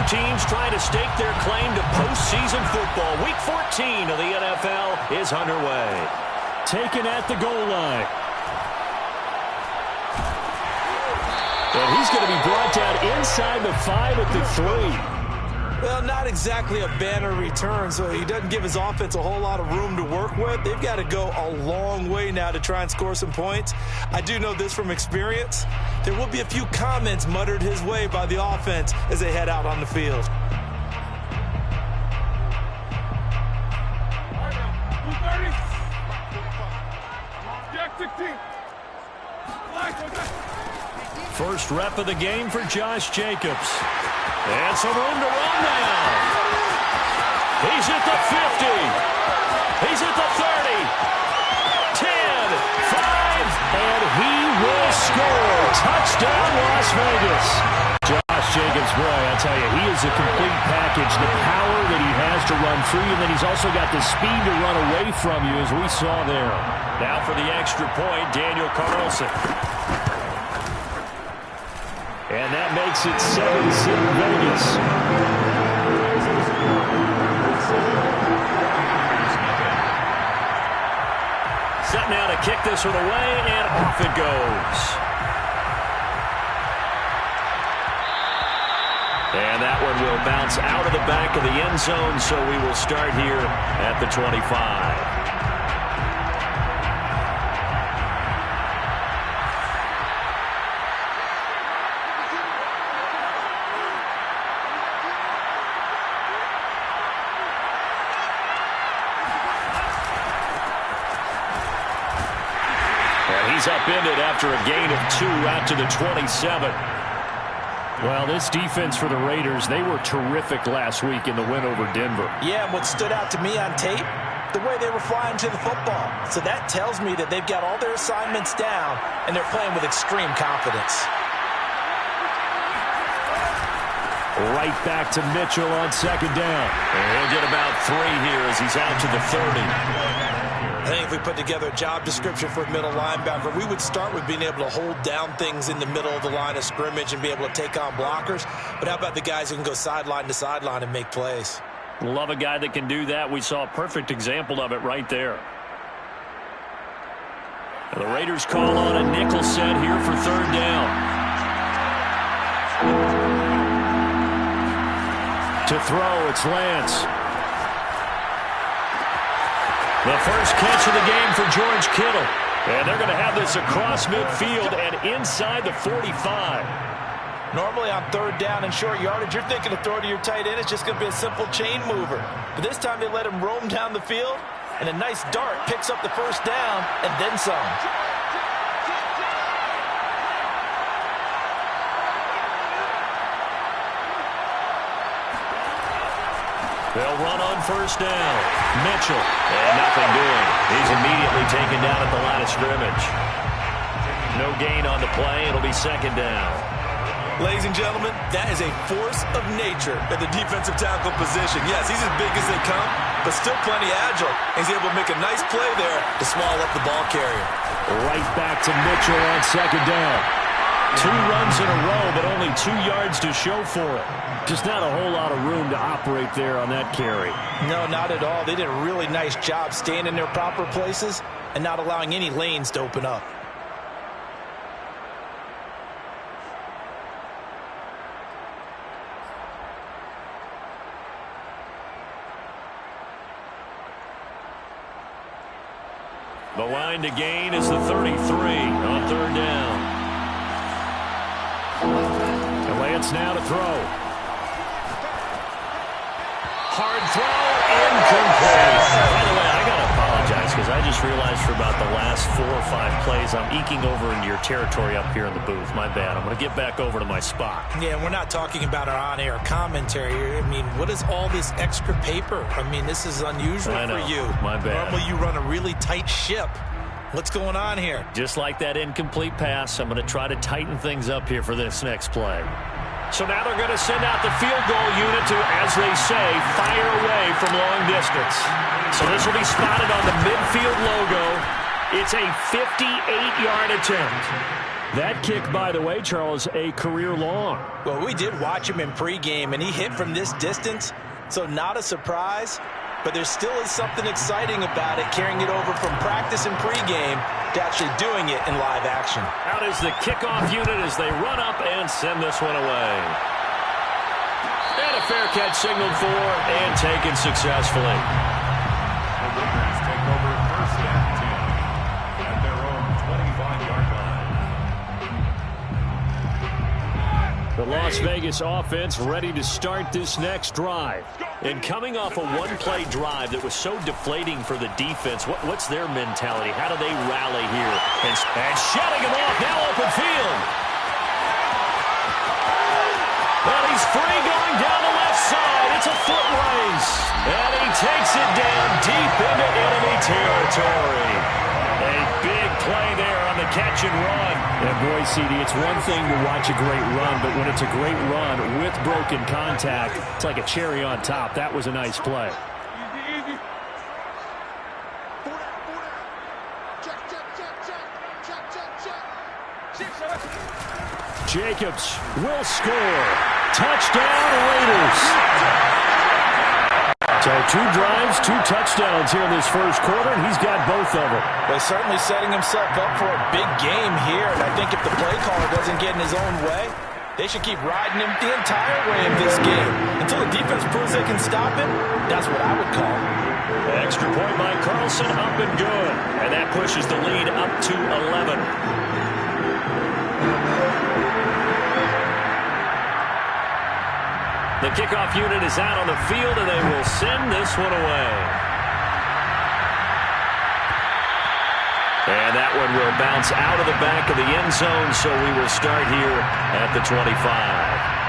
teams trying to stake their claim to postseason football. Week 14 of the NFL is underway. Taken at the goal line. And he's going to be brought down inside the 5 at the 3. Well, not exactly a banner return, so he doesn't give his offense a whole lot of room to work with. They've got to go a long way now to try and score some points. I do know this from experience. There will be a few comments muttered his way by the offense as they head out on the field. First rep of the game for Josh Jacobs. And some room to run now. He's at the 50. He's at the 30. 10, 5, and he will score. Touchdown, Las Vegas. Josh Jacobs, boy, I tell you, he is a complete package. The power that he has to run free, and then he's also got the speed to run away from you, as we saw there. Now for the extra point, Daniel Carlson. And that makes it 7-0 Vegas. Set now to kick this one away, and off it goes. And that one will bounce out of the back of the end zone, so we will start here at the 25. He's upended after a gain of 2 out to the 27. Well, this defense for the Raiders, they were terrific last week in the win over Denver. Yeah, and what stood out to me on tape, the way they were flying to the football. So that tells me that they've got all their assignments down, and they're playing with extreme confidence. Right back to Mitchell on second down. And he'll get about 3 here as he's out to the 30. I think if we put together a job description for a middle linebacker, we would start with being able to hold down things in the middle of the line of scrimmage and be able to take on blockers. But how about the guys who can go sideline to sideline and make plays? Love a guy that can do that. We saw a perfect example of it right there. The Raiders call on a nickel set here for third down. To throw, it's Lance. The first catch of the game for George Kittle. And they're going to have this across midfield and inside the 45. Normally on third down and short yardage, you're thinking to throw to your tight end. It's just going to be a simple chain mover. But this time they let him roam down the field, and a nice dart picks up the first down and then some. They'll run on first down. Mitchell. And nothing doing. He's immediately taken down at the line of scrimmage. No gain on the play. It'll be second down. Ladies and gentlemen, that is a force of nature at the defensive tackle position. Yes, he's as big as they come, but still plenty agile. He's able to make a nice play there to swallow up the ball carrier. Right back to Mitchell on second down. 2 runs in a row, but only 2 yards to show for it. Just not a whole lot of room to operate there on that carry. No, not at all. They did a really nice job staying in their proper places and not allowing any lanes to open up. The line to gain is the 33 on third down. And Lance now to throw. Hard throw, incomplete. By the way, I got to apologize because I just realized for about the last 4 or 5 plays, I'm eking over into your territory up here in the booth. My bad. I'm going to get back over to my spot. Yeah, we're not talking about our on-air commentary. I mean, what is all this extra paper? I mean, this is unusual for you. My bad. Normally you run a really tight ship. What's going on here? Just like that incomplete pass, I'm going to try to tighten things up here for this next play. So now they're going to send out the field goal unit to, as they say, fire away from long distance. So this will be spotted on the midfield logo. It's a 58-yard attempt. That kick, by the way, Charles, a career long. Well, we did watch him in pregame, and he hit from this distance, so not a surprise. But there still is something exciting about it, carrying it over from practice and pregame to actually doing it in live action. Out is the kickoff unit as they run up and send this one away. And a fair catch signaled for and taken successfully. The Raiders take over first and 10 at their own 25-yard line. The Las Vegas offense ready to start this next drive. And coming off a one-play drive that was so deflating for the defense, what's their mentality? How do they rally here? And shutting him off, now open field. And he's free going down the left side. It's a foot race. And he takes it down deep into enemy territory. A big play there on the catch and run. And boy, CD, it's one thing to watch a great run, but when it's a great run with broken contact, it's like a cherry on top. That was a nice play. Jacobs will score. Touchdown, Raiders. So 2 drives, 2 touchdowns here in this first quarter, and he's got both of them. Well, certainly setting himself up for a big game here, and I think if the play caller doesn't get in his own way, they should keep riding him the entire way of this game. Until the defense proves they can stop him, that's what I would call. Extra point by Carlson, up and good. And that pushes the lead up to 11. The kickoff unit is out on the field, and they will send this one away. And that one will bounce out of the back of the end zone, so we will start here at the 25.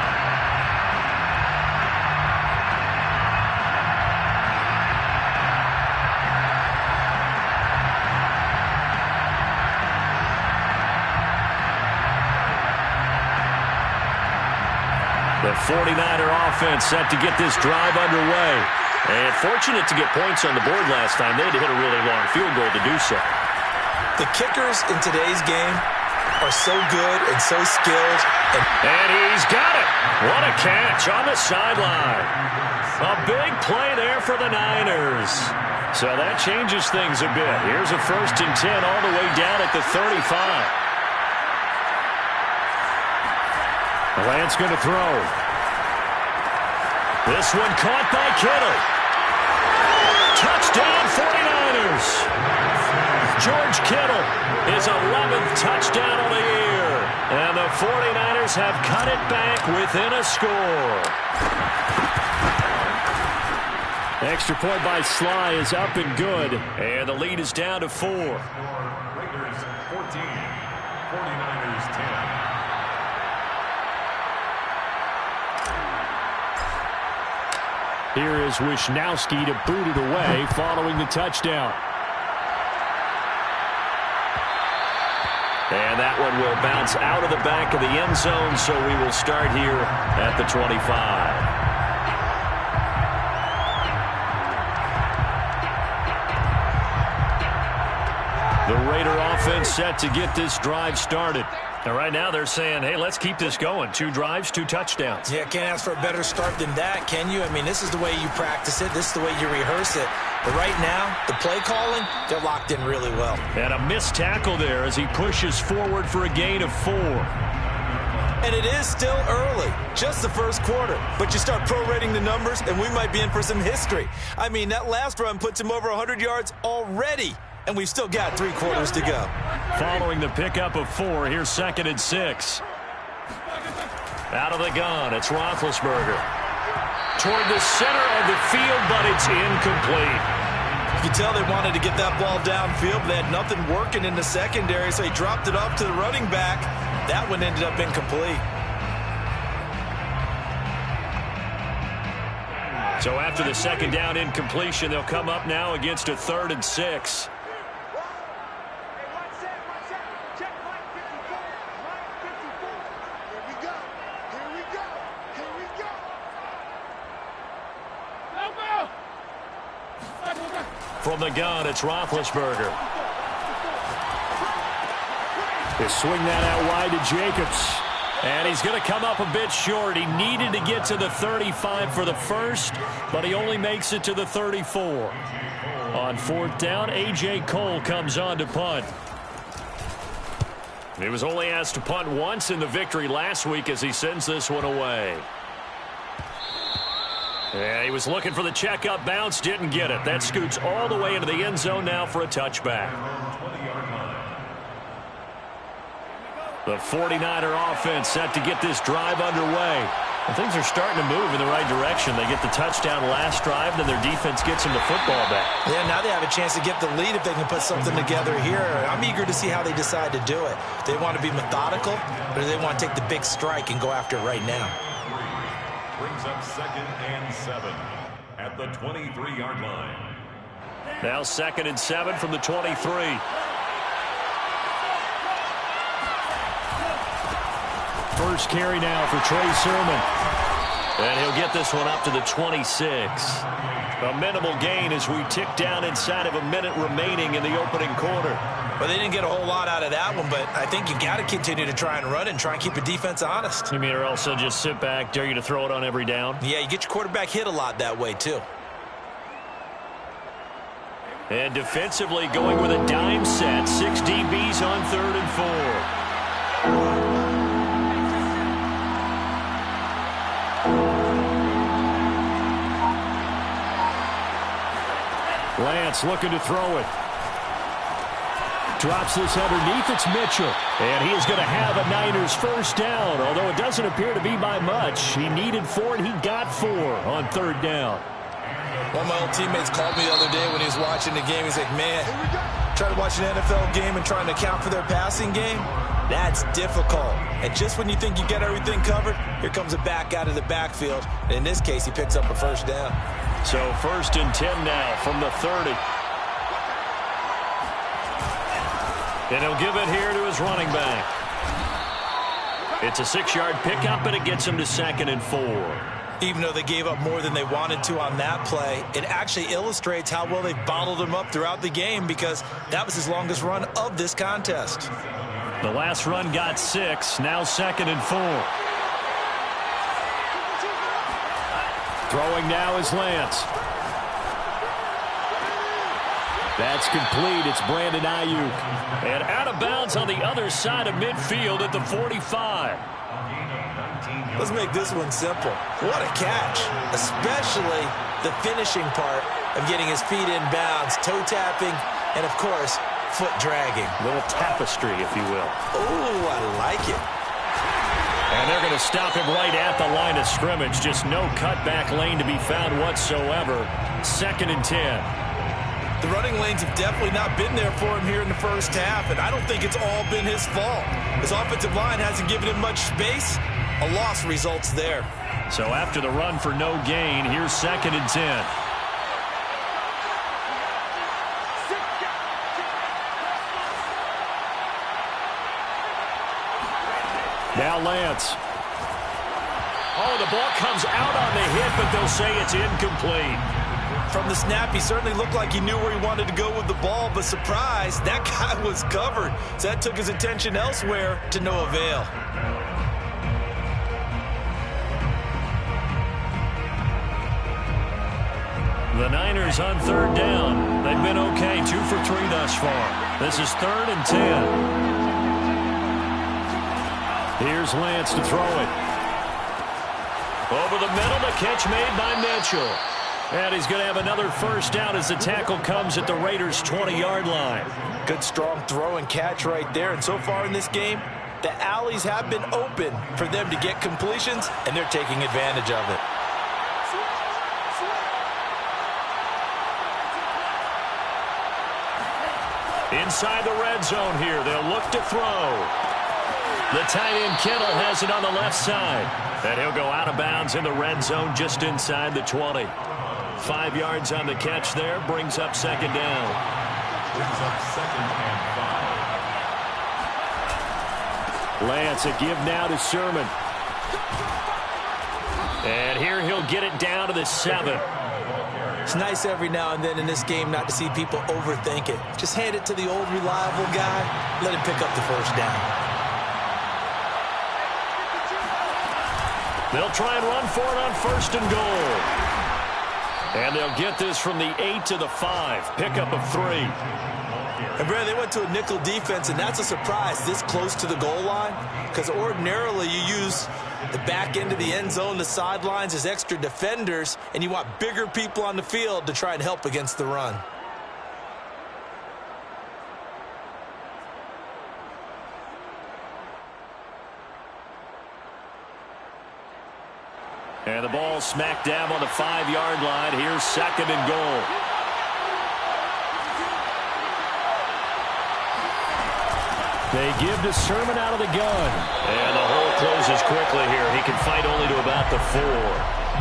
The 49er offense set to get this drive underway. And fortunate to get points on the board last time. They had to hit a really long field goal to do so. The kickers in today's game are so good and so skilled. And he's got it. What a catch on the sideline. A big play there for the Niners. So that changes things a bit. Here's a 1st and 10 all the way down at the 35. Lance going to throw. This one caught by Kittle. Touchdown 49ers. George Kittle, his 11th touchdown of the year. And the 49ers have cut it back within a score. Extra point by Sly is up and good. And the lead is down to 4. Raiders 14, 49ers 10. Here is Wisnowski to boot it away following the touchdown. And that one will bounce out of the back of the end zone, so we will start here at the 25. The Raider offense set to get this drive started. And right now they're saying, hey, let's keep this going. 2 drives, 2 touchdowns. Yeah, can't ask for a better start than that, can you? I mean, this is the way you practice it. This is the way you rehearse it. But right now, the play calling, they're locked in really well. And a missed tackle there as he pushes forward for a gain of 4. And it is still early, just the first quarter. But you start prorating the numbers, and we might be in for some history. I mean, that last run puts him over 100 yards already. And we've still got 3 quarters to go. Following the pickup of 4, here's 2nd and 6. Out of the gun, it's Roethlisberger. Toward the center of the field, but it's incomplete. You can tell they wanted to get that ball downfield, but they had nothing working in the secondary, so he dropped it off to the running back. That one ended up incomplete. So after the 2nd down incompletion, they'll come up now against a 3rd and 6. From the gun, it's Roethlisberger. They swing that out wide to Jacobs. And he's going to come up a bit short. He needed to get to the 35 for the first, but he only makes it to the 34. On fourth down, A.J. Cole comes on to punt. He was only asked to punt once in the victory last week as he sends this one away. And he was looking for the checkup bounce, didn't get it. That scoots all the way into the end zone now for a touchback. The 49er offense set to get this drive underway. And things are starting to move in the right direction. They get the touchdown last drive, then their defense gets them the football back. Yeah, now they have a chance to get the lead if they can put something together here. I'm eager to see how they decide to do it. Do they want to be methodical, or do they want to take the big strike and go after it right now? Brings up 2nd and 7 at the 23-yard line. Now 2nd and 7 from the 23. First carry now for Trey Sermon. And he'll get this one up to the 26. A minimal gain as we tick down inside of a minute remaining in the opening quarter. Well, they didn't get a whole lot out of that one, but I think you got to continue to try and run and try and keep the defense honest. You mean or also just sit back, dare you to throw it on every down? Yeah, you get your quarterback hit a lot that way, too. And defensively going with a dime set. 6 DBs on 3rd and 4. Lance looking to throw it. Drops this underneath. It's Mitchell. And he is going to have a Niners first down, although it doesn't appear to be by much. He needed 4, and he got 4 on 3rd down. One of my old teammates called me the other day when he was watching the game. He's like, man, trying to watch an NFL game and trying to account for their passing game, that's difficult. And just when you think you get everything covered, here comes a back out of the backfield. And in this case, he picks up a first down. So 1st and 10 now from the 30. And he'll give it here to his running back. It's a 6-yard pickup, and it gets him to 2nd and 4. Even though they gave up more than they wanted to on that play, it actually illustrates how well they've bottled him up throughout the game because that was his longest run of this contest. The last run got 6, now 2nd and 4. Throwing now is Lance. That's complete. It's Brandon Ayuk. And out of bounds on the other side of midfield at the 45. Let's make this one simple. What a catch, especially the finishing part of getting his feet in bounds, toe tapping, and, of course, foot dragging. A little tapestry, if you will. Oh, I like it. And they're going to stop him right at the line of scrimmage. Just no cutback lane to be found whatsoever. 2nd and 10. The running lanes have definitely not been there for him here in the first half, and I don't think it's all been his fault. His offensive line hasn't given him much space. A loss results there. So after the run for no gain, here's 2nd and 10. Now Lance. Oh, the ball comes out on the hit, but they'll say it's incomplete. From the snap, he certainly looked like he knew where he wanted to go with the ball, but surprise, that guy was covered. So that took his attention elsewhere to no avail. The Niners on 3rd down. They've been okay, 2 for 3 thus far. This is 3rd and 10. Here's Lance to throw it. Over the middle, the catch made by Mitchell. And he's going to have another first down as the tackle comes at the Raiders' 20-yard line. Good, strong throw and catch right there. And so far in this game, the alleys have been open for them to get completions, and they're taking advantage of it. Inside the red zone here, they'll look to throw. The tight end Kittle has it on the left side. And he'll go out of bounds in the red zone just inside the 20. 5 yards on the catch there, brings up 2nd down. Brings up 2nd and 5. Lance, a give now to Sermon. And here he'll get it down to the 7. It's nice every now and then in this game not to see people overthink it. Just hand it to the old reliable guy, let him pick up the first down. They'll try and run for it on 1st and goal. And they'll get this from the 8 to the 5. Pickup of 3. And, Brad, they went to a nickel defense, and that's a surprise this close to the goal line, because ordinarily you use the back end of the end zone, the sidelines as extra defenders, and you want bigger people on the field to try and help against the run. And the ball smack dab on the 5-yard line. Here's 2nd and goal. They give to Sermon out of the gun. And the hole closes quickly here. He can fight only to about the 4.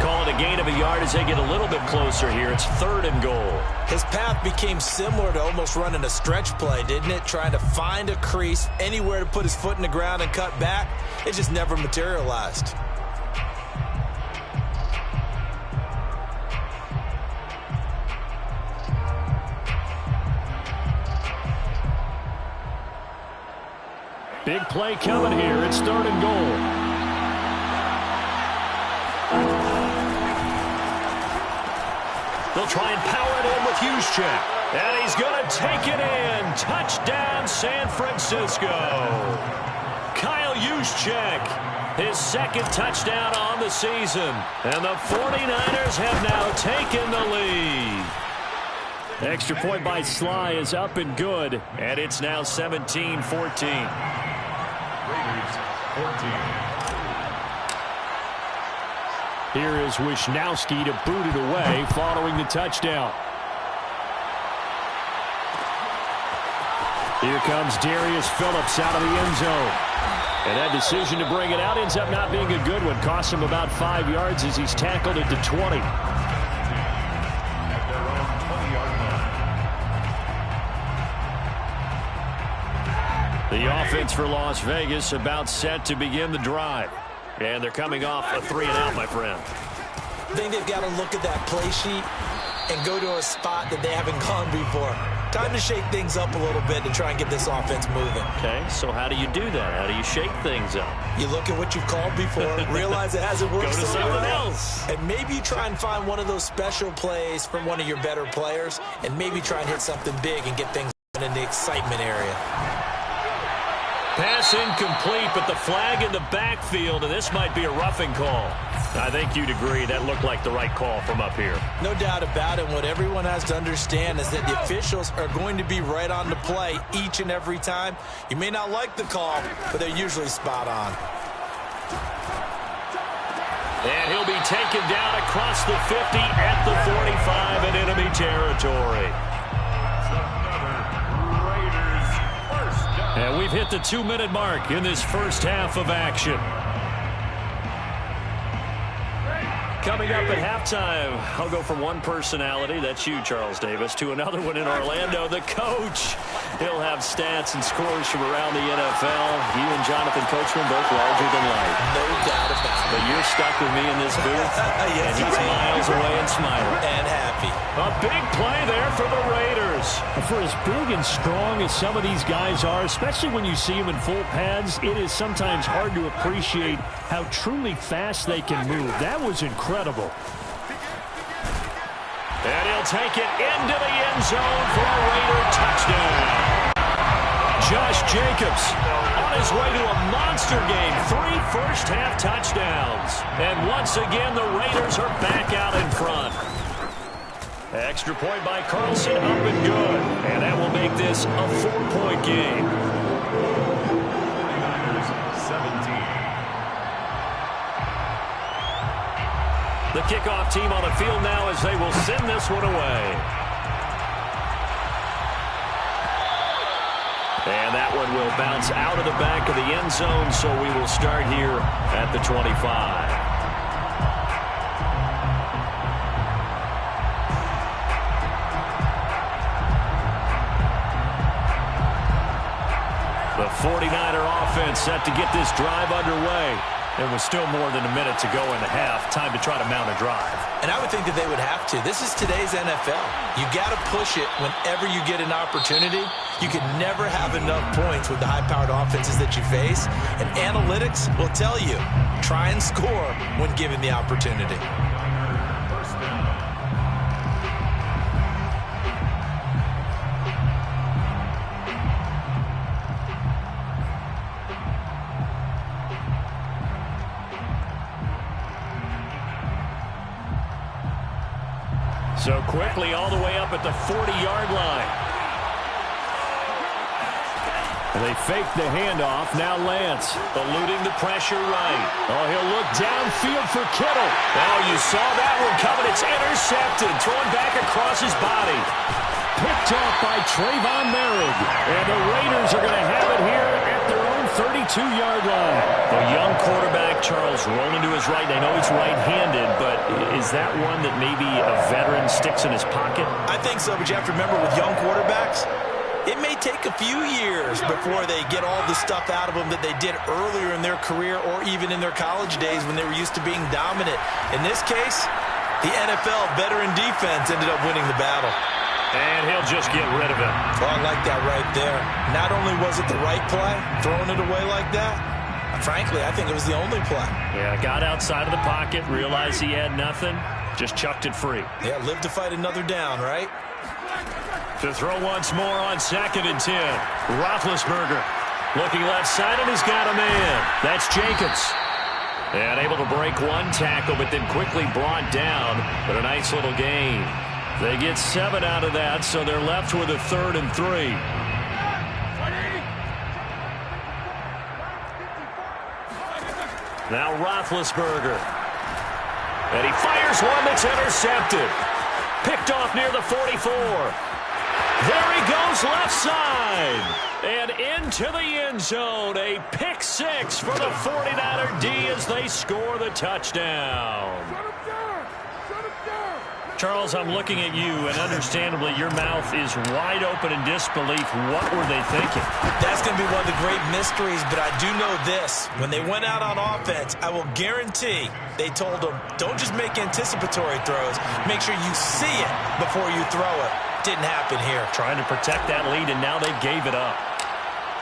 Call it a gain of a yard as they get a little bit closer here. It's 3rd and goal. His path became similar to almost running a stretch play, didn't it? Trying to find a crease, anywhere to put his foot in the ground and cut back. It just never materialized. Big play coming here. It's 3rd and goal. They'll try and power it in with Juszczyk. And he's going to take it in. Touchdown, San Francisco. Kyle Juszczyk, his 2nd touchdown on the season. And the 49ers have now taken the lead. Extra point by Sly is up and good. And it's now 17-14. Raiders 14. Here is Wisnowski to boot it away following the touchdown. Here comes Darius Phillips out of the end zone. And that decision to bring it out ends up not being a good one. Costs him about 5 yards as he's tackled at the 20. At their own 20-yard line. The offense for Las Vegas about set to begin the drive. And they're coming off a 3-and-out, my friend. I think they've got to look at that play sheet and go to a spot that they haven't gone before. Time to shake things up a little bit to try and get this offense moving. Okay, so how do you do that? How do you shake things up? You look at what you've called before, realize it hasn't worked. Go to something else. And maybe you try and find one of those special plays from one of your better players, and maybe try and hit something big and get things in the excitement area. Pass incomplete, but the flag in the backfield, and this might be a roughing call. I think you'd agree that looked like the right call from up here. No doubt about it. What everyone has to understand is that the officials are going to be right on the play each and every time. You may not like the call, but they're usually spot on. And he'll be taken down across the 50 at the 45 in enemy territory. And we've hit the 2-minute mark in this first half of action. Coming up at halftime, I'll go from one personality, that's you, Charles Davis, to another one in Orlando, the coach. He'll have stats and scores from around the NFL. You and Jonathan Coachman both larger than life. No doubt about it. But you're stuck with me in this booth, yes, and he's miles away and smiling. And happy. A big play there for the Raiders. For as big and strong as some of these guys are, especially when you see them in full pads, it is sometimes hard to appreciate how truly fast they can move. That was incredible. And he'll take it into the end zone for a Raider touchdown. Josh Jacobs on his way to a monster game. 3 first-half touchdowns. And once again, the Raiders are back out in front. Extra point by Carlson, up and good. And that will make this a 4-point game. 49ers 17. The kickoff team on the field now as they will send this one away. And that one will bounce out of the back of the end zone, so we will start here at the 25. The 49er offense set to get this drive underway. And with still more than a minute to go in the half, time to try to mount a drive. And I would think that they would have to. This is today's NFL. You got to push it whenever you get an opportunity. You can never have enough points with the high-powered offenses that you face. And analytics will tell you, try and score when given the opportunity. First down. So quickly all the way up at the 40-yard line. They fake the handoff. Now Lance eluding the pressure right. Oh, he'll look downfield for Kittle. Oh, you saw that one coming. It's intercepted. Thrown back across his body. Picked off by Trayvon Merrick. And the Raiders are going to have it here at their own 32-yard line. The young quarterback, Charles, rolling to his right. I know he's right-handed, but is that one that maybe a veteran sticks in his pocket? I think so, but you have to remember with young quarterbacks, it may take a few years before they get all the stuff out of them that they did earlier in their career or even in their college days when they were used to being dominant. In this case, the NFL veteran defense ended up winning the battle. And he'll just get rid of it. Oh, I like that right there. Not only was it the right play, throwing it away like that, frankly, I think it was the only play. Yeah, got outside of the pocket, realized he had nothing, just chucked it free. Yeah, live to fight another down, right? To throw once more on 2nd and 10. Roethlisberger looking left side, and he's got a man. That's Jacobs. And able to break one tackle, but then quickly brought down. But a nice little gain. They get 7 out of that, so they're left with a 3rd and 3. Now Roethlisberger. And he fires one that's intercepted. Picked off near the 44. There he goes left side. And into the end zone. A pick 6 for the 49er D as they score the touchdown. Charles, I'm looking at you, and understandably your mouth is wide open in disbelief. What were they thinking? That's going to be one of the great mysteries, but I do know this. When they went out on offense, I will guarantee they told them, don't just make anticipatory throws. Make sure you see it before you throw it. Didn't happen here. Trying to protect that lead, and now they gave it up.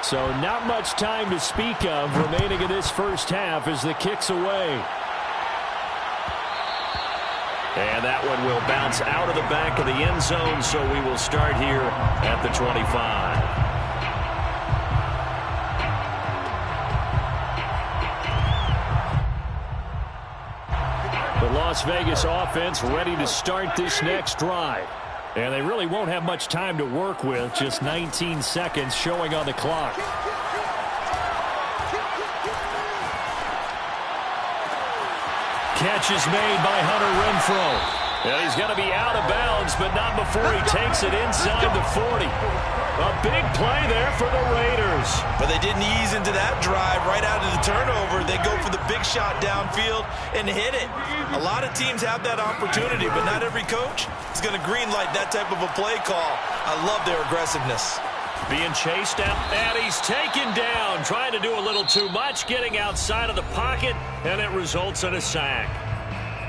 So not much time to speak of remaining in this first half as the kick's away. And that one will bounce out of the back of the end zone, so we will start here at the 25. The Las Vegas offense ready to start this next drive. And they really won't have much time to work with, just 19 seconds showing on the clock. Catch is made by Hunter Renfrow. And he's going to be out of bounds, but not before he takes it inside the 40. A big play there for the Raiders. But they didn't ease into that drive right out of the turnover. They go for the big shot downfield and hit it. A lot of teams have that opportunity, but not every coach is going to greenlight that type of a play call. I love their aggressiveness. Being chased out, and he's taken down. Trying to do a little too much, getting outside of the pocket, and it results in a sack.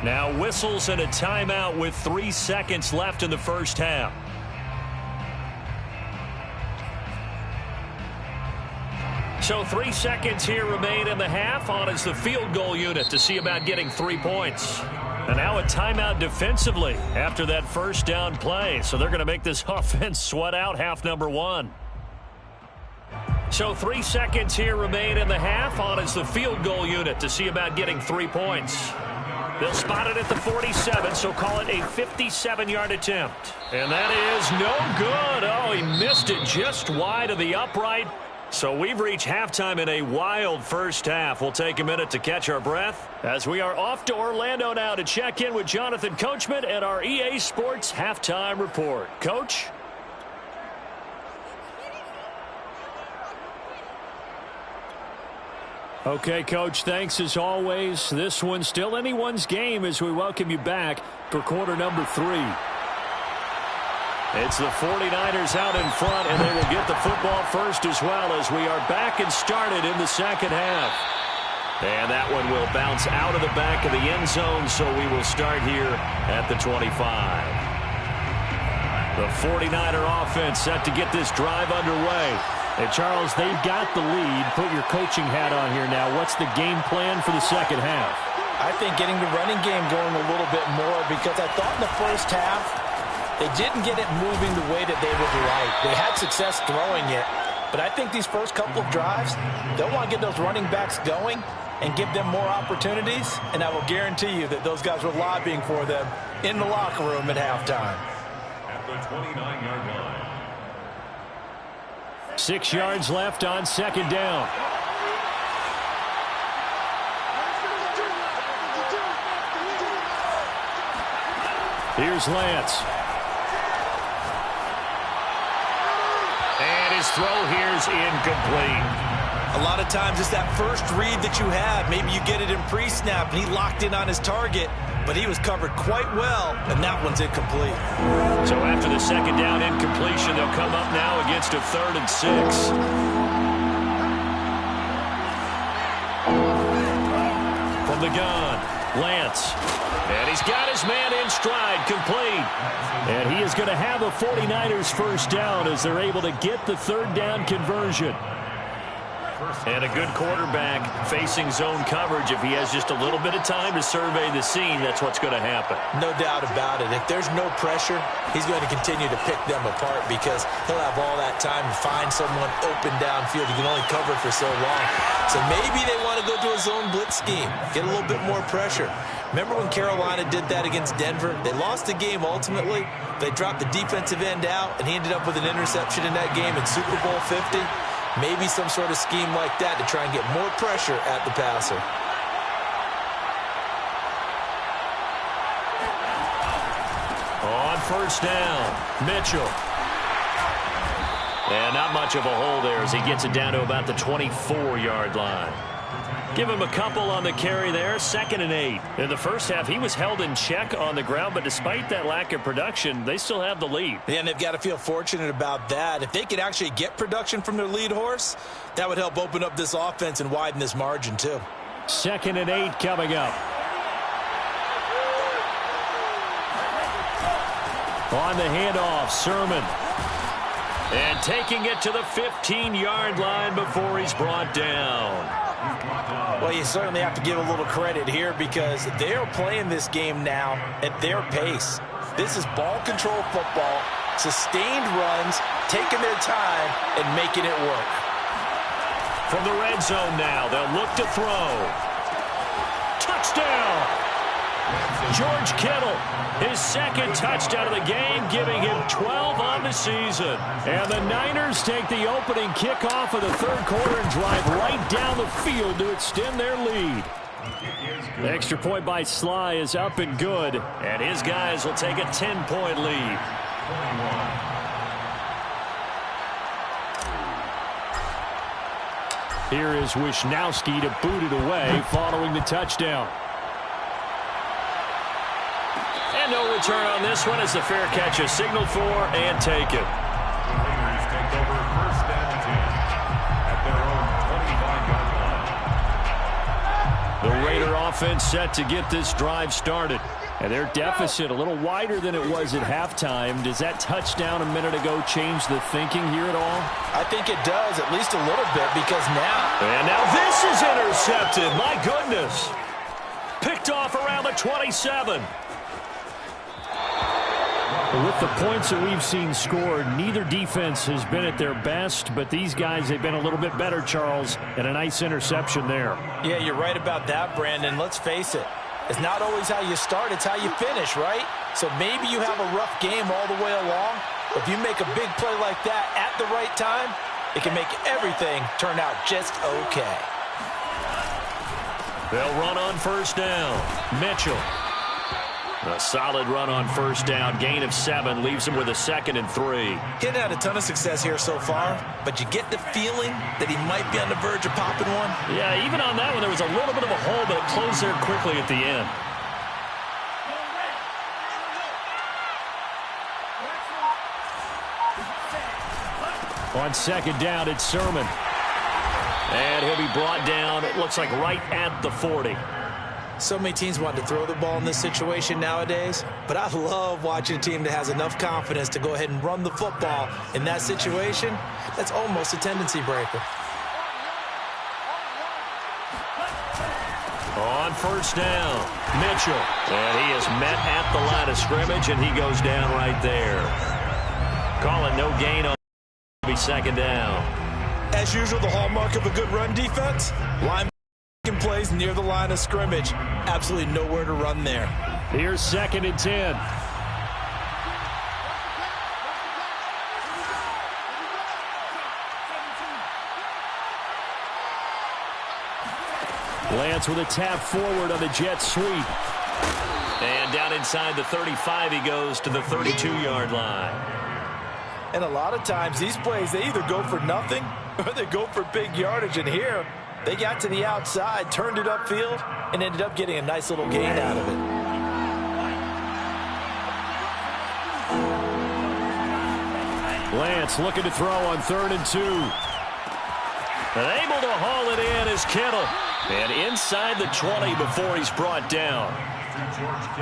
Now whistles and a timeout with 3 seconds left in the first half. So 3 seconds here remain in the half. On is the field goal unit to see about getting 3 points. And now a timeout defensively after that first down play. So they're going to make this offense sweat out half number 1. So 3 seconds here remain in the half. On is the field goal unit to see about getting 3 points. They'll spot it at the 47, so call it a 57-yard attempt. And that is no good. Oh, he missed it just wide of the upright. So we've reached halftime in a wild first half. We'll take a minute to catch our breath as we are off to Orlando now to check in with Jonathan Coachman at our EA Sports Halftime Report. Coach? Okay, Coach, thanks as always. This one's still anyone's game as we welcome you back for quarter number 3. It's the 49ers out in front, and they will get the football first as well as we are back and started in the second half. And that one will bounce out of the back of the end zone, so we will start here at the 25. The 49er offense set to get this drive underway. Hey, Charles, they've got the lead. Put your coaching hat on here now. What's the game plan for the second half? I think getting the running game going a little bit more, because I thought in the first half they didn't get it moving the way that they would like. They had success throwing it, but I think these first couple of drives, they'll want to get those running backs going and give them more opportunities, and I will guarantee you that those guys were lobbying for them in the locker room at halftime. At the 29-yard line. 6 yards left on second down. Here's Lance. And his throw here's incomplete. A lot of times it's that first read that you have. Maybe you get it in pre-snap, and he locked in on his target, but he was covered quite well, and that one's incomplete. So after the second down incompletion, they'll come up now against a 3rd and 6. From the gun, Lance. And he's got his man in stride, complete. And he is going to have a 49ers first down as they're able to get the 3rd down conversion. And a good quarterback facing zone coverage. If he has just a little bit of time to survey the scene, that's what's going to happen. No doubt about it. If there's no pressure, he's going to continue to pick them apart because he'll have all that time to find someone open downfield. He can only cover for so long. So maybe they want to go to a zone blitz scheme, get a little bit more pressure. Remember when Carolina did that against Denver? They lost the game ultimately. They dropped the defensive end out, and he ended up with an interception in that game in Super Bowl 50. Maybe some sort of scheme like that to try and get more pressure at the passer. On first down, Mitchell. And not much of a hole there as he gets it down to about the 24-yard line. Give him a couple on the carry there, 2nd and 8. In the first half, he was held in check on the ground, but despite that lack of production, they still have the lead. Yeah, and they've got to feel fortunate about that. If they could actually get production from their lead horse, that would help open up this offense and widen this margin too. 2nd and 8 coming up. On the handoff, Sermon. And taking it to the 15-yard line before he's brought down. Well, you certainly have to give a little credit here because they're playing this game now at their pace. This is ball control football, sustained runs, taking their time, and making it work. From the red zone now, they'll look to throw. Touchdown! George Kittle, his 2nd touchdown of the game, giving him 12 on the season. And the Niners take the opening kickoff of the 3rd quarter and drive right down the field to extend their lead. The extra point by Sly is up and good. And his guys will take a 10-point lead. Here is Wisnowski to boot it away following the touchdown. And no return on this one as the fair catch is signaled for and taken. The Raiders take over 1st and 10 at their own 25-yard line. The Raider offense set to get this drive started. And their deficit a little wider than it was at halftime. Does that touchdown a minute ago change the thinking here at all? I think it does, at least a little bit, because now... And now this is intercepted. My goodness. Picked off around the 27. With the points that we've seen scored, neither defense has been at their best, but these guys, they've been a little bit better, Charles, and a nice interception there. Yeah, you're right about that, Brandon. Let's face it. It's not always how you start, it's how you finish, right? So maybe you have a rough game all the way along, but if you make a big play like that at the right time, it can make everything turn out just okay. They'll run on first down. Mitchell. A solid run on first down. Gain of 7 leaves him with a 2nd and 3. He hadn't had a ton of success here so far, but you get the feeling that he might be on the verge of popping one. Yeah, even on that one, there was a little bit of a hole, but it closed there quickly at the end. On second down, it's Sermon. And he'll be brought down, it looks like right at the 40. So many teams want to throw the ball in this situation nowadays, but I love watching a team that has enough confidence to go ahead and run the football in that situation. That's almost a tendency breaker. On first down, Mitchell. And he is met at the line of scrimmage, and he goes down right there. Call it no gain on be second down. As usual, the hallmark of a good run defense, line plays near the line of scrimmage. Absolutely nowhere to run there. Here's 2nd and 10. Lance with a tap forward on the jet sweep. And down inside the 35, he goes to the 32-yard line. And a lot of times, these plays, they either go for nothing or they go for big yardage. And here, they got to the outside, turned it upfield, and ended up getting a nice little gain out of it. Lance looking to throw on 3rd and 2. And able to haul it in is Kittle. And inside the 20 before he's brought down.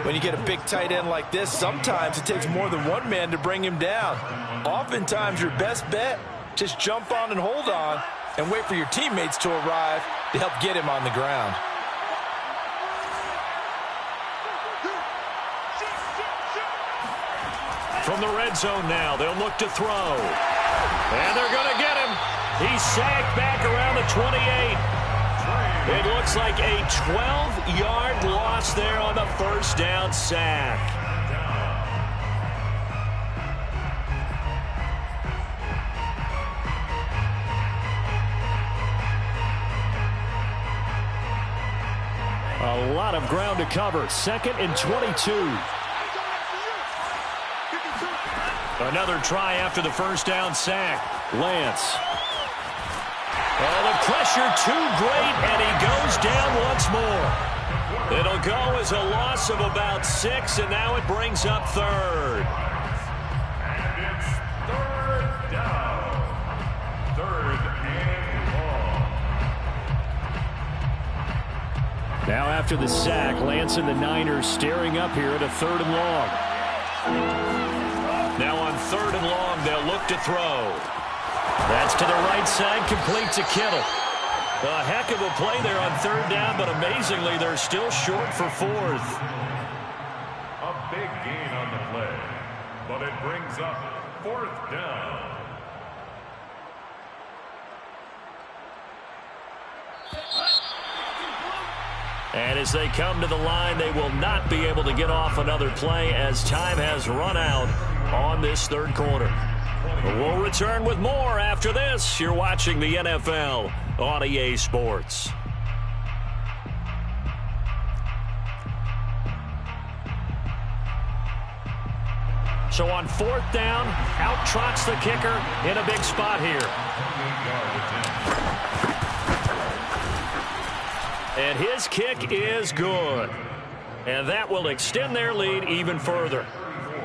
When you get a big tight end like this, sometimes it takes more than one man to bring him down. Oftentimes, your best bet, just jump on and hold on and wait for your teammates to arrive to help get him on the ground. From the red zone now, they'll look to throw. And they're going to get him. He's sacked back around the 28. It looks like a 12-yard loss there on the first down sack. A lot of ground to cover. 2nd and 22. Another try after the first down sack. Lance. Oh, the pressure too great, and he goes down once more. It'll go as a loss of about 6, and now it brings up 3rd. And it's 3rd down. 3rd and long. Now after the sack, Lance and the Niners staring up here at a 3rd and long. Now on 3rd and long, they'll look to throw. That's to the right side, complete to Kittle. A heck of a play there on 3rd down, but amazingly, they're still short for 4th. A big gain on the play, but it brings up 4th down. And as they come to the line, they will not be able to get off another play as time has run out on this 3rd quarter. We'll return with more after this. You're watching the NFL on EA Sports. So on 4th down, out trots the kicker in a big spot here. And his kick is good. And that will extend their lead even further.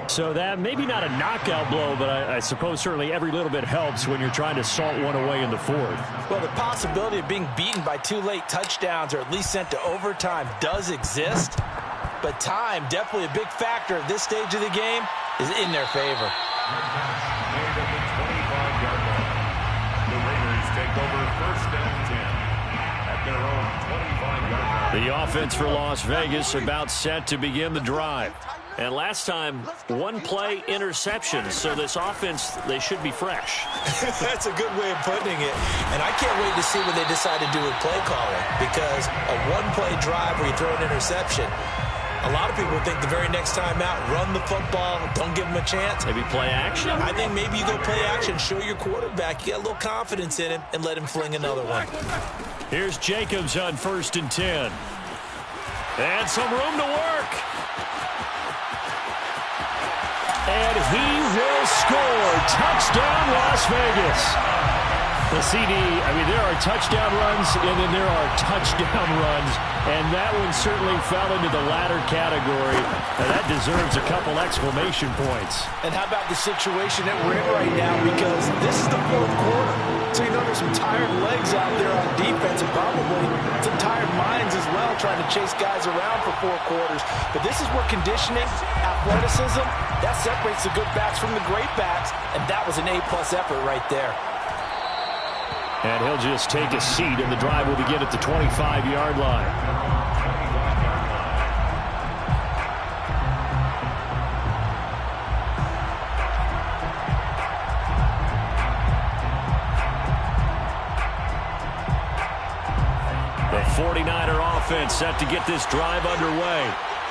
So that maybe not a knockout blow, but I suppose certainly every little bit helps when you're trying to salt one away in the 4th. Well, the possibility of being beaten by 2 late touchdowns or at least sent to overtime does exist. But time, definitely a big factor at this stage of the game, is in their favor. The Raiders take over 1st and 10 at their own 25-yard line. The offense for Las Vegas about set to begin the drive. And last time, 1-play interception. So this offense, they should be fresh. That's a good way of putting it. And I can't wait to see what they decide to do with play calling. Because a 1-play drive where you throw an interception, a lot of people think the very next time out, run the football, don't give them a chance. Maybe play action? I think maybe you go play action, show your quarterback, you got a little confidence in him, and let him fling another one. Here's Jacobs on 1st and 10. And some room to work. And he will score. Touchdown, Las Vegas. The CD, I mean, there are touchdown runs, and then there are touchdown runs. And that one certainly fell into the latter category. And that deserves a couple exclamation points. And how about the situation that we're in right now? Because this is the 4th quarter. So you know there's some tired legs out there on defense and probably some tired minds as well trying to chase guys around for 4 quarters. But this is where conditioning, athleticism, that separates the good backs from the great backs, and that was an A-plus effort right there. And he'll just take a seat, and the drive will begin at the 25-yard line. The 49er offense set to get this drive underway.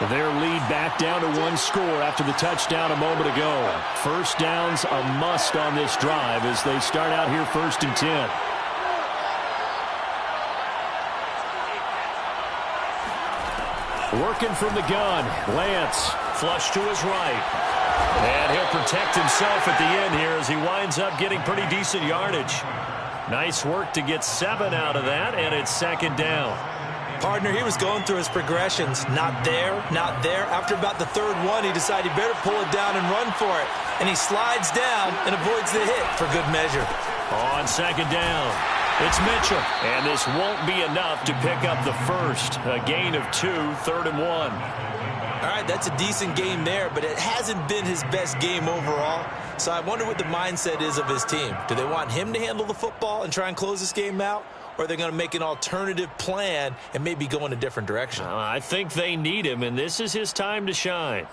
Their lead back down to 1 score after the touchdown a moment ago. First down's a must on this drive as they start out here 1st and 10. Working from the gun, Lance. Flush to his right. And he'll protect himself at the end here as he winds up getting pretty decent yardage. Nice work to get 7 out of that, and it's 2nd down. Partner, he was going through his progressions. Not there, not there. After about the 3rd one, he decided he better pull it down and run for it. And he slides down and avoids the hit for good measure. On 2nd down, it's Mitchell. And this won't be enough to pick up the first. A gain of 2, 3rd and 1. All right, that's a decent game there, but it hasn't been his best game overall. So I wonder what the mindset is of his team. Do they want him to handle the football and try and close this game out? Or are they going to make an alternative plan and maybe go in a different direction? I think they need him, and this is his time to shine.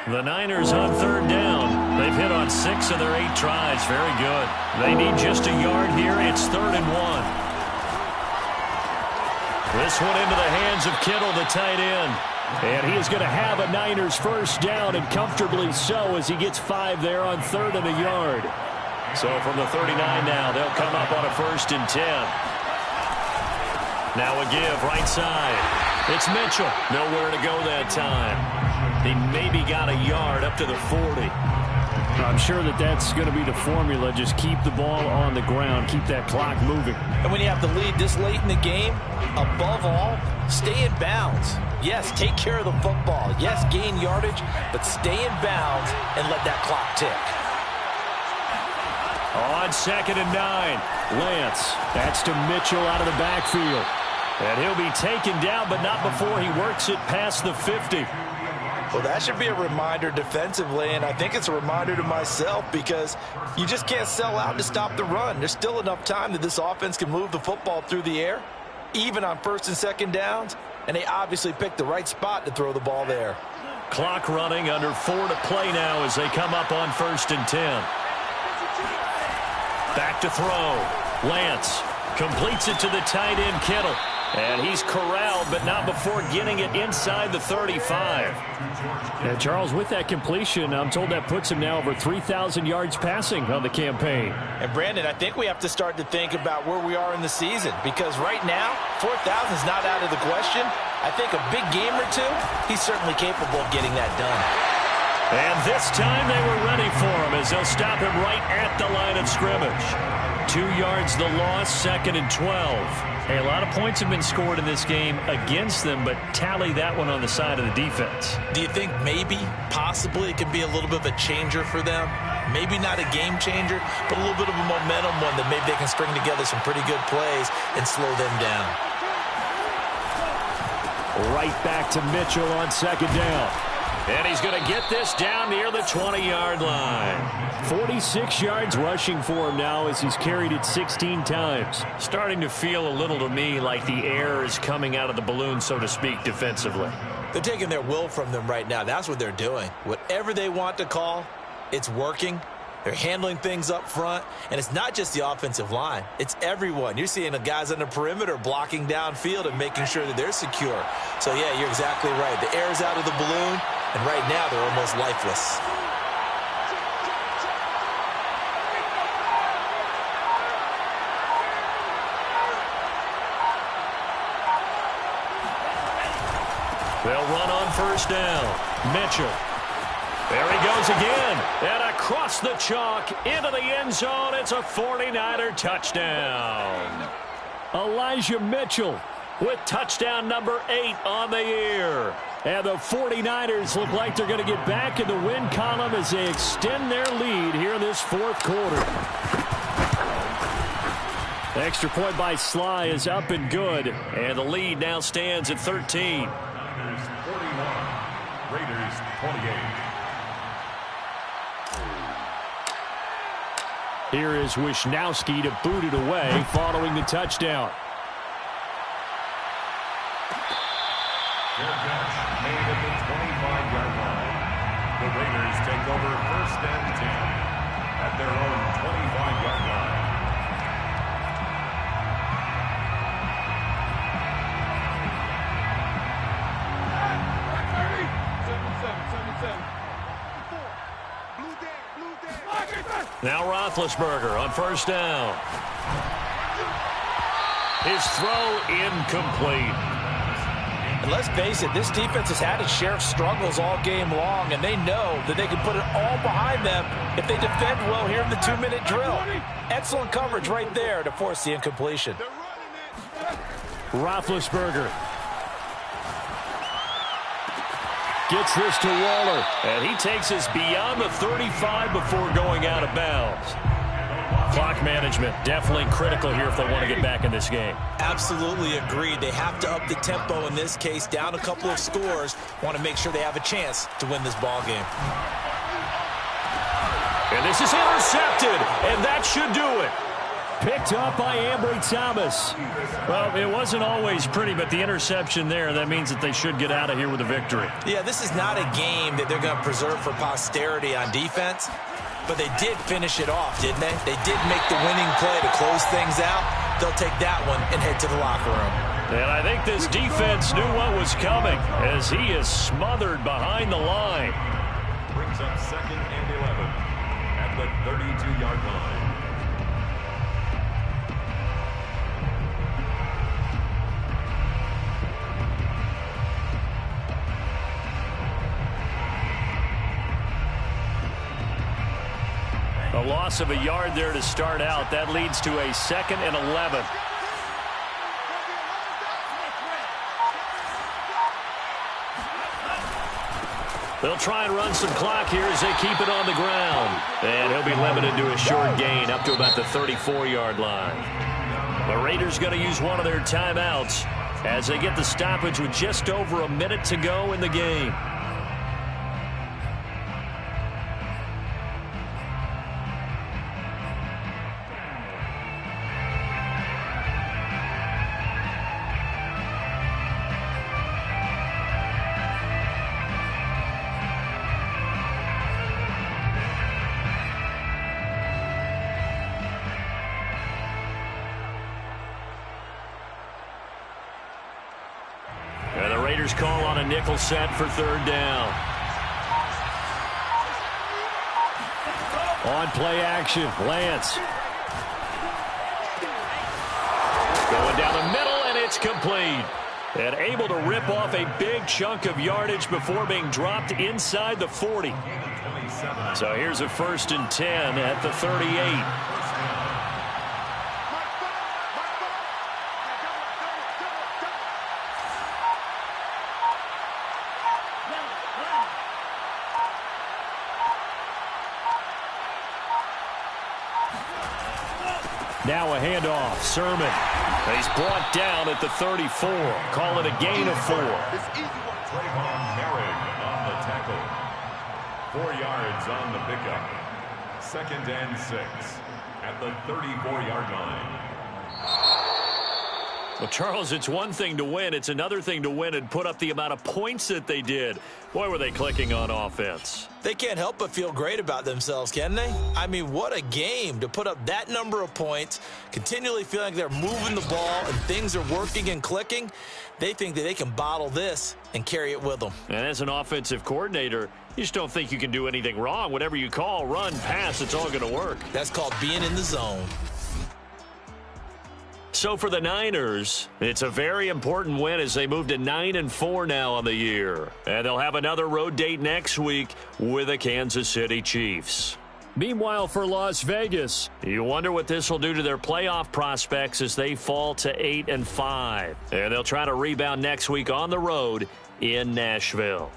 The Niners on 3rd down. They've hit on 6 of their 8 tries. Very good. They need just a yard here. It's 3rd and 1. This one into the hands of Kittle, the tight end. And he is going to have a Niners first down, and comfortably so as he gets 5 there on 3rd and a yard. So from the 39 now, they'll come up on a 1st and 10. Now a give right side. It's Mitchell. Nowhere to go that time. He maybe got a yard up to the 40. I'm sure that's going to be the formula. Just keep the ball on the ground. Keep that clock moving. And when you have the lead this late in the game, above all, stay in bounds. Yes, take care of the football. Yes, gain yardage, but stay in bounds and let that clock tick. On 2nd and 9, Lance. That's to Mitchell out of the backfield. And he'll be taken down, but not before he works it past the 50. Well, that should be a reminder defensively, and I think it's a reminder to myself because you just can't sell out to stop the run. There's still enough time that this offense can move the football through the air, even on 1st and 2nd downs, and they obviously picked the right spot to throw the ball there. Clock running, under 4 to play now as they come up on 1st and 10. Back to throw. Lance completes it to the tight end, Kittle. And he's corralled, but not before getting it inside the 35. And Charles, with that completion, I'm told that puts him now over 3,000 yards passing on the campaign. And Brandon, I think we have to start to think about where we are in the season, because right now, 4,000 is not out of the question. I think a big game or 2, he's certainly capable of getting that done. And this time they were ready for him as they'll stop him right at the line of scrimmage. 2 yards the loss, 2nd and 12. Hey, a lot of points have been scored in this game against them, but tally that one on the side of the defense. Do you think maybe, possibly, it can be a little bit of a changer for them? Maybe not a game changer, but a little bit of a momentum one that maybe they can string together some pretty good plays and slow them down. Right back to Mitchell on 2nd down. And he's going to get this down near the 20-yard line. 46 yards rushing for him now as he's carried it 16 times. Starting to feel a little to me like the air is coming out of the balloon, so to speak, defensively. They're taking their will from them right now. That's what they're doing. Whatever they want to call, it's working. They're handling things up front, and it's not just the offensive line. It's everyone. You're seeing the guys on the perimeter blocking downfield and making sure that they're secure. So, yeah, you're exactly right. The air is out of the balloon, and right now they're almost lifeless. They'll run on 1st down. Mitchell. There he goes again. And across the chalk into the end zone. It's a 49er touchdown. Elijah Mitchell with touchdown number 8 on the year. And the 49ers look like they're going to get back in the win column as they extend their lead here in this fourth quarter. The extra point by Sly is up and good, and the lead now stands at 13. Niners 41, Raiders 28. Here is Wisnowski to boot it away following the touchdown. Their catch made at the 25-yard line. The Raiders take over first and 10 at their own 25-yard line. Now Roethlisberger on first down. His throw incomplete. And let's face it, this defense has had its share of struggles all game long, and they know that they can put it all behind them if they defend well here in the 2-minute drill. Excellent coverage right there to force the incompletion. Roethlisberger gets this to Waller, and he takes us beyond the 35 before going out of bounds. Clock management definitely critical here if they want to get back in this game. Absolutely agreed. They have to up the tempo in this case, down a couple of scores. Want to make sure they have a chance to win this ball game. And this is intercepted, and that should do it. Picked up by Ambry Thomas. Well, it wasn't always pretty, but the interception there, that means that they should get out of here with a victory. Yeah, this is not a game that they're going to preserve for posterity on defense, but they did finish it off, didn't they? They did make the winning play to close things out. They'll take that one and head to the locker room. And I think this defense knew what was coming as he is smothered behind the line. Brings up second and 11 at the 32-yard line. A loss of a yard there to start out. That leads to a second and 11. They'll try and run some clock here as they keep it on the ground. And he'll be limited to a short gain up to about the 34-yard line. The Raiders going to use one of their timeouts as they get the stoppage with just over a minute to go in the game. Call on a nickel set for third down. On play action, Lance. Going down the middle, and it's complete. And able to rip off a big chunk of yardage before being dropped inside the 40. So here's a 1st and 10 at the 38. Now a handoff. Sermon. And he's brought down at the 34. Call it a gain of 4. Trayvon Merrick on the tackle. 4 yards on the pickup. 2nd and 6 at the 34-yard line. Well, Charles, it's one thing to win. It's another thing to win and put up the amount of points that they did. Boy, were they clicking on offense. They can't help but feel great about themselves, can they? I mean, what a game to put up that number of points, continually feeling like they're moving the ball and things are working and clicking. They think that they can bottle this and carry it with them. And as an offensive coordinator, you just don't think you can do anything wrong. Whatever you call, run, pass, it's all going to work. That's called being in the zone. So for the Niners, it's a very important win as they move to 9-4 now on the year. And they'll have another road date next week with the Kansas City Chiefs. Meanwhile, for Las Vegas, you wonder what this will do to their playoff prospects as they fall to 8-5. And they'll try to rebound next week on the road in Nashville.